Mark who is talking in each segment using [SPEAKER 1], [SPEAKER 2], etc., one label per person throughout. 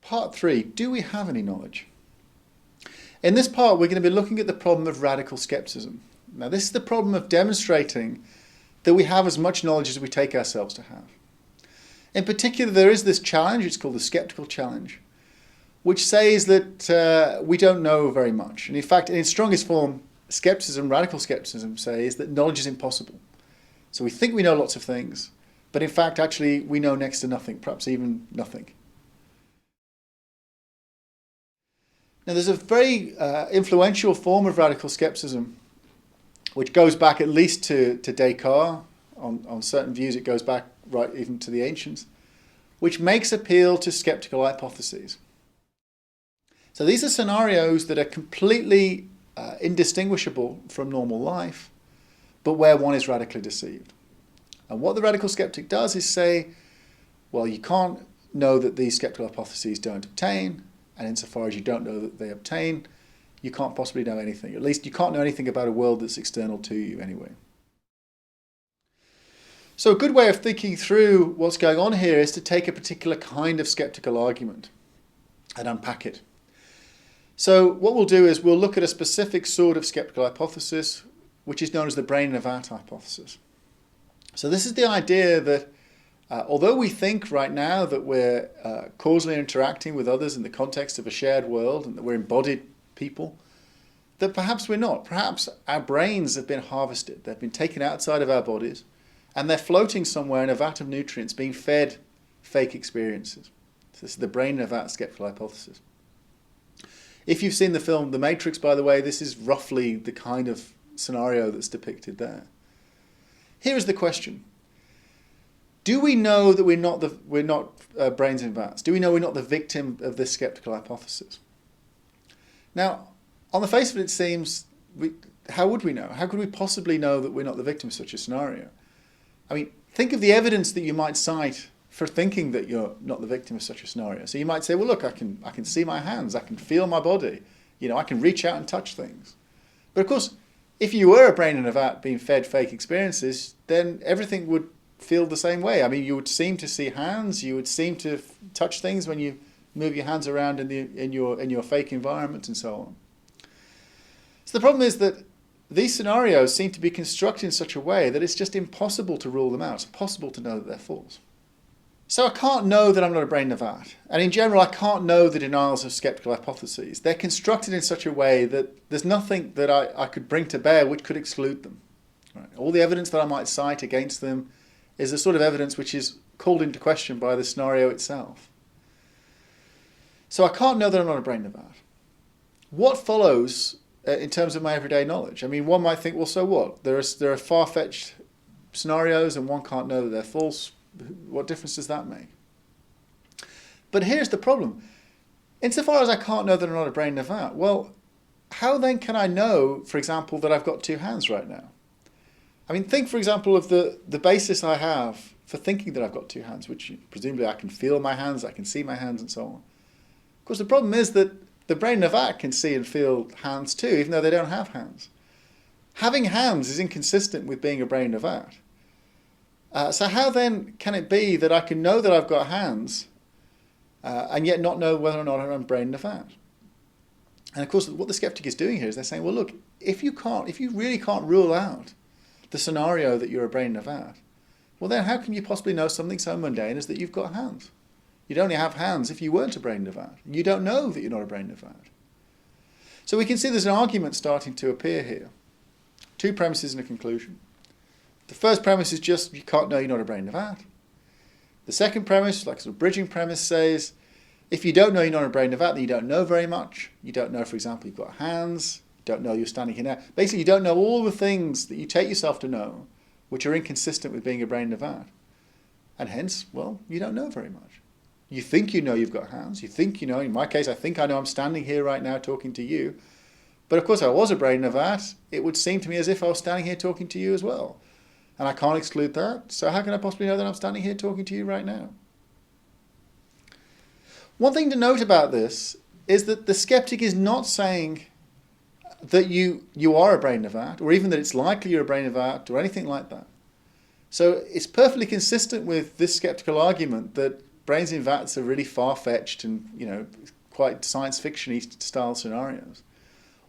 [SPEAKER 1] Part 3, do we have any knowledge? In this part, we're going to be looking at the problem of radical skepticism. Now, this is the problem of demonstrating that we have as much knowledge as we take ourselves to have. In particular, there is this challenge, it's called the Sceptical Challenge, which says that we don't know very much. And in fact, in its strongest form, skepticism, radical skepticism, says that knowledge is impossible. So we think we know lots of things, but in fact, actually, we know next to nothing, perhaps even nothing. Now, there's a very influential form of radical skepticism, which goes back at least to Descartes. On certain views, it goes back right even to the ancients, which makes appeal to sceptical hypotheses. So these are scenarios that are completely indistinguishable from normal life, but where one is radically deceived. And what the radical skeptic does is say, well, you can't know that these sceptical hypotheses don't obtain, and insofar as you don't know that they obtain, you can't possibly know anything. At least you can't know anything about a world that's external to you anyway. So a good way of thinking through what's going on here is to take a particular kind of skeptical argument and unpack it. So what we'll do is we'll look at a specific sort of skeptical hypothesis, which is known as the brain in a vat hypothesis. So this is the idea that although we think right now that we're causally interacting with others in the context of a shared world and that we're embodied people, that perhaps we're not. Perhaps our brains have been harvested. They've been taken outside of our bodies and they're floating somewhere in a vat of nutrients being fed fake experiences. So this is the brain in a vat skeptical hypothesis. If you've seen the film The Matrix, by the way, this is roughly the kind of scenario that's depicted there. Here is the question. Do we know that we're not brains in vats? Do we know we're not the victim of this skeptical hypothesis? Now, on the face of it, it seems, how would we know? How could we possibly know that we're not the victim of such a scenario? I mean, think of the evidence that you might cite for thinking that you're not the victim of such a scenario. So you might say, well, look, I can see my hands, I can feel my body, I can reach out and touch things. But of course, if you were a brain in a vat being fed fake experiences, then everything would feel the same way. I mean, you would seem to see hands, you would seem to touch things when you move your hands around in your fake environment and so on. So the problem is that these scenarios seem to be constructed in such a way that it's just impossible to rule them out. It's impossible to know that they're false. So I can't know that I'm not a brain in a vat. And in general, I can't know the denials of skeptical hypotheses. They're constructed in such a way that there's nothing that I could bring to bear which could exclude them. Right? All the evidence that I might cite against them is the sort of evidence which is called into question by the scenario itself. So I can't know that I'm not a brain in a vat. What follows in terms of my everyday knowledge? I mean, one might think, well, so what? There are far-fetched scenarios and one can't know that they're false. What difference does that make? But here's the problem. Insofar as I can't know that I'm not a brain in a vat, well, how then can I know, for example, that I've got two hands right now? I mean, think, for example, of the basis I have for thinking that I've got two hands, which presumably I can feel my hands, I can see my hands, and so on. Of course, the problem is that the brain in a vat can see and feel hands too, even though they don't have hands. Having hands is inconsistent with being a brain in a vat. So how then can it be that I can know that I've got hands and yet not know whether or not I'm a brain in a vat? And of course, what the skeptic is doing here is they're saying, well, look, if you really can't rule out the scenario that you're a brain in a vat, well then how can you possibly know something so mundane as that you've got hands? You'd only have hands if you weren't a brain in a vat. You don't know that you're not a brain in a vat. So we can see there's an argument starting to appear here. Two premises and a conclusion. The first premise is just you can't know you're not a brain in a vat. The second premise, like a sort of bridging premise, says if you don't know you're not a brain in a vat, then you don't know very much. You don't know, for example, you've got hands. You don't know you're standing here now. Basically, you don't know all the things that you take yourself to know which are inconsistent with being a brain in a vat. And hence, well, you don't know very much. You think you know you've got hands. You think you know. In my case, I think I know I'm standing here right now talking to you. But of course, if I was a brain in a vat, it would seem to me as if I was standing here talking to you as well. And I can't exclude that. So how can I possibly know that I'm standing here talking to you right now? One thing to note about this is that the skeptic is not saying that you are a brain in a vat, or even that it's likely you're a brain in a vat, or anything like that. So it's perfectly consistent with this skeptical argument that brains in vats are really far-fetched and, quite science fiction-y style scenarios.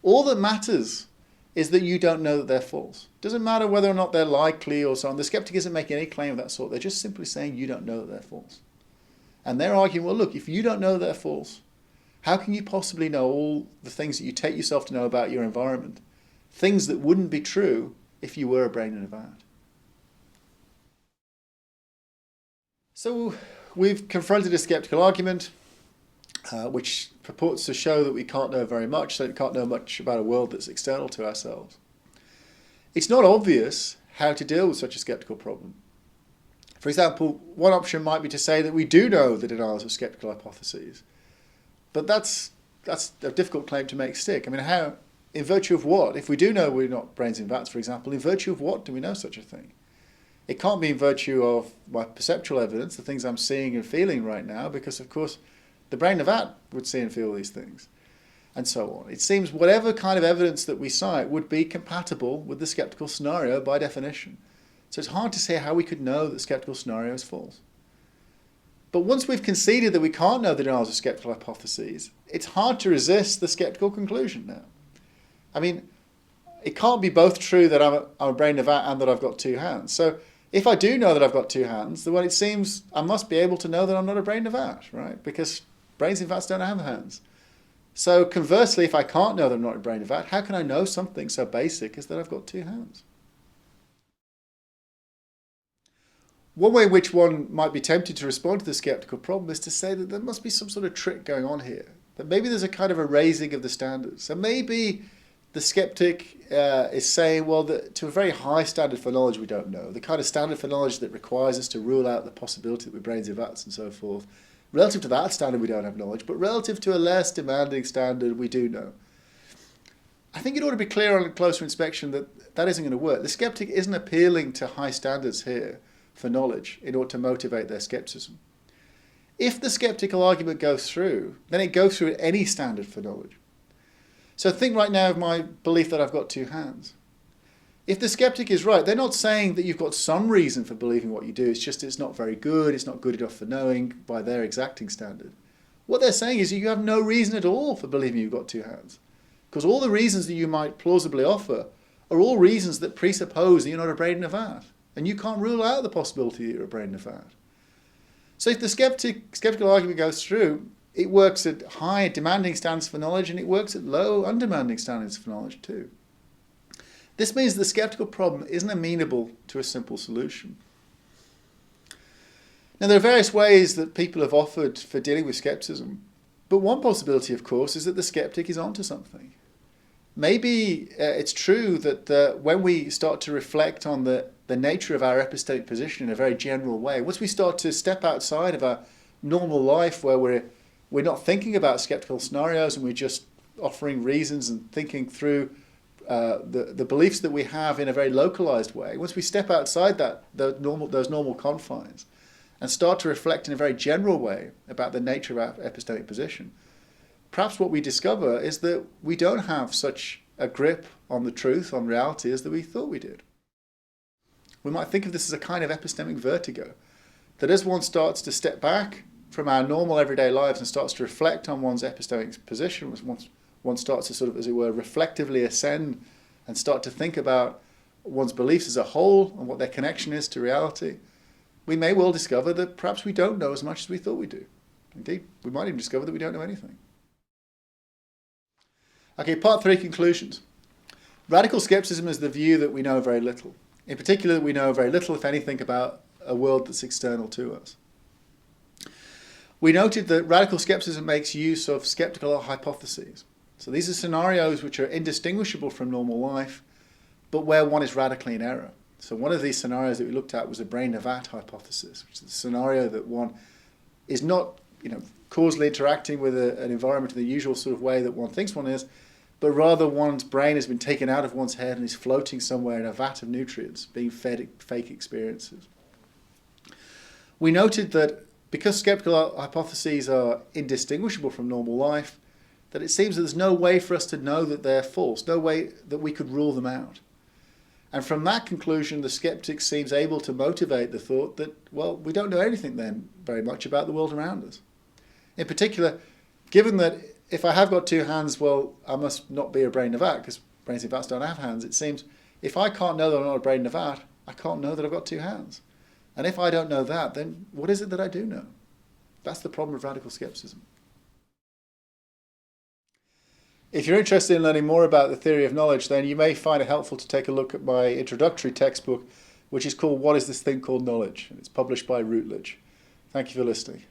[SPEAKER 1] All that matters is that you don't know that they're false. It doesn't matter whether or not they're likely or so on. The skeptic isn't making any claim of that sort. They're just simply saying you don't know that they're false. And they're arguing, well, look, if you don't know that they're false, how can you possibly know all the things that you take yourself to know about your environment? Things that wouldn't be true if you were a brain in a vat. So we've confronted a skeptical argument, which purports to show that we can't know very much, so we can't know much about a world that's external to ourselves. It's not obvious how to deal with such a skeptical problem. For example, one option might be to say that we do know the denials of skeptical hypotheses, but that's a difficult claim to make stick. I mean, how, in virtue of what? If we do know we're not brains in vats, for example, in virtue of what do we know such a thing? It can't be in virtue of my perceptual evidence, the things I'm seeing and feeling right now, because, of course, the brain in a vat would see and feel these things, and so on. It seems whatever kind of evidence that we cite would be compatible with the skeptical scenario by definition. So it's hard to say how we could know that the skeptical scenario is false. But once we've conceded that we can't know the denials of skeptical hypotheses, it's hard to resist the skeptical conclusion now. I mean, it can't be both true that I'm a brain in a vat and that I've got two hands. So if I do know that I've got two hands, then it seems I must be able to know that I'm not a brain in a vat, right? Because brains in vats don't have hands. So conversely, if I can't know that I'm not a brain in a vat, how can I know something so basic as that I've got two hands? One way in which one might be tempted to respond to the skeptical problem is to say that there must be some sort of trick going on here. That maybe there's a kind of a raising of the standards. So maybe the skeptic is saying, well, to a very high standard for knowledge we don't know. The kind of standard for knowledge that requires us to rule out the possibility that we're brains in vats and so forth. Relative to that standard we don't have knowledge, but relative to a less demanding standard we do know. I think it ought to be clear on closer inspection that that isn't going to work. The skeptic isn't appealing to high standards here for knowledge in order to motivate their skepticism. If the skeptical argument goes through, then it goes through at any standard for knowledge. So think right now of my belief that I've got two hands. If the skeptic is right, they're not saying that you've got some reason for believing what you do, it's just it's not very good, it's not good enough for knowing by their exacting standard. What they're saying is you have no reason at all for believing you've got two hands. Because all the reasons that you might plausibly offer are all reasons that presuppose that you're not a brain in a vat. And you can't rule out the possibility that you're a brain in a vat. So if the skeptical argument goes through, it works at high demanding standards for knowledge and it works at low undemanding standards for knowledge too. This means the skeptical problem isn't amenable to a simple solution. Now there are various ways that people have offered for dealing with skepticism, but one possibility of course is that the skeptic is onto something. Maybe it's true that when we start to reflect on the nature of our epistemic position in a very general way, once we start to step outside of our normal life where we're not thinking about skeptical scenarios and we're just offering reasons and thinking through the beliefs that we have in a very localized way, once we step outside those normal confines and start to reflect in a very general way about the nature of our epistemic position, perhaps what we discover is that we don't have such a grip on the truth, on reality, as that we thought we did. We might think of this as a kind of epistemic vertigo, that as one starts to step back from our normal everyday lives and starts to reflect on one's epistemic position, once one starts to sort of, as it were, reflectively ascend and start to think about one's beliefs as a whole and what their connection is to reality, we may well discover that perhaps we don't know as much as we thought we do. Indeed, we might even discover that we don't know anything. Okay, part 3, conclusions. Radical skepticism is the view that we know very little. In particular, we know very little, if anything, about a world that's external to us. We noted that radical skepticism makes use of sceptical hypotheses. So these are scenarios which are indistinguishable from normal life, but where one is radically in error. So one of these scenarios that we looked at was a brain in a vat hypothesis, which is a scenario that one is not, causally interacting with an environment in the usual sort of way that one thinks one is, but rather one's brain has been taken out of one's head and is floating somewhere in a vat of nutrients, being fed fake experiences. We noted that because sceptical hypotheses are indistinguishable from normal life, that it seems that there's no way for us to know that they're false, no way that we could rule them out. And from that conclusion, the skeptic seems able to motivate the thought that, well, we don't know anything then very much about the world around us. In particular, given that if I have got two hands, well, I must not be a brain of vat, because brains of vats don't have hands. It seems if I can't know that I'm not a brain of vat, I can't know that I've got two hands. And if I don't know that, then what is it that I do know? That's the problem of radical skepticism. If you're interested in learning more about the theory of knowledge, then you may find it helpful to take a look at my introductory textbook, which is called What is This Thing Called Knowledge? And it's published by Routledge. Thank you for listening.